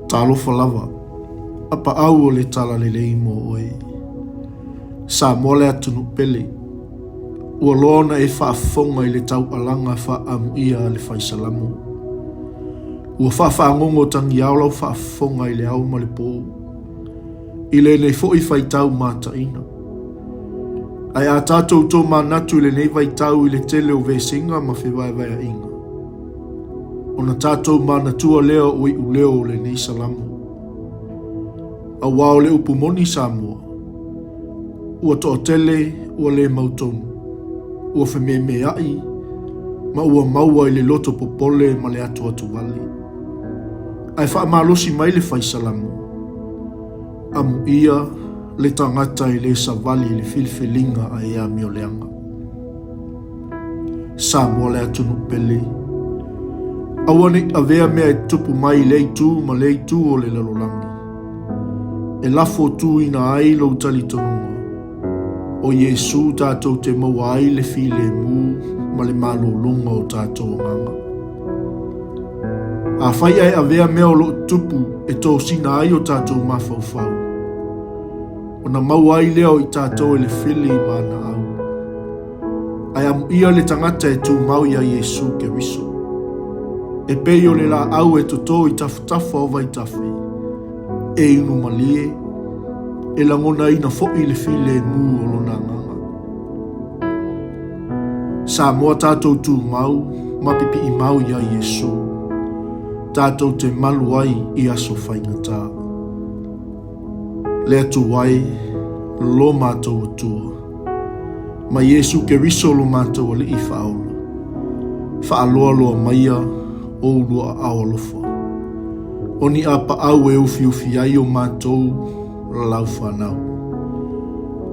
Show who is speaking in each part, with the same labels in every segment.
Speaker 1: Talofa lava, APAAU o le talalelei mo oe. Sa mole atunu pele, ua lona e whaafonga i le tau alanga whaamuia le whai Salamo. Ua whaafāngongo tangi aulau whaafonga i le au ma le pō. I le nei fo i whai tau māta ina. Ai a tātou tō mānatu le nei vai tau i le tele o vesinga ma whiwai vai a inga. O na tātou mānatua leo o i uleo le nei Salamo. A wao le upumoni Samoa. Ua toa tele, ua le mautonu. Ua whememe ai, ma ua maua i le loto popole ma le atu wale. Ai wha malosi mai le whai Salamo. Amu ia, le tangata i le savali le filfilinga a ea mioleanga. Samoa le atunu pele. Awane avea mea e tupu mai le tu ma le tu o le lalolangi. E lafo tu ina ai lo tali tonunga. O Yesu tātou te maua ai le file mu ma le malo lunga o tātou nganga. A whai ai avea mea o lo tupu e tō sina ai o tātou mawhauwhau. O na mau ai leo i tātou e le fili mana au. Ai amu ia le tangata e tū mau ia Yesu ke riso. E pei o le la au e toto i tafutafa o vai tafe. E inu malie, e langona ina fo'i le file mu o lona nganga. Sa moa tātou tū mau, mapipi i mau ia Yesu. Tātou te malu ai i aso whaingata. Le atu wai, lo mātou atua. Ma Yesu ke riso lo mātou ali i whaola. Whaaloa loa maia, o lua awalofa. Oni APAAU e ufi ai o mātou lau whanau.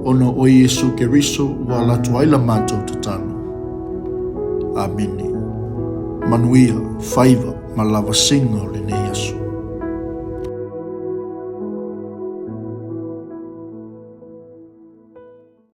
Speaker 1: Ono o Yesu ke riso wa latu aila mātou tatano. Amene. Manuia, whaiva, ma lava singa o le nei asu.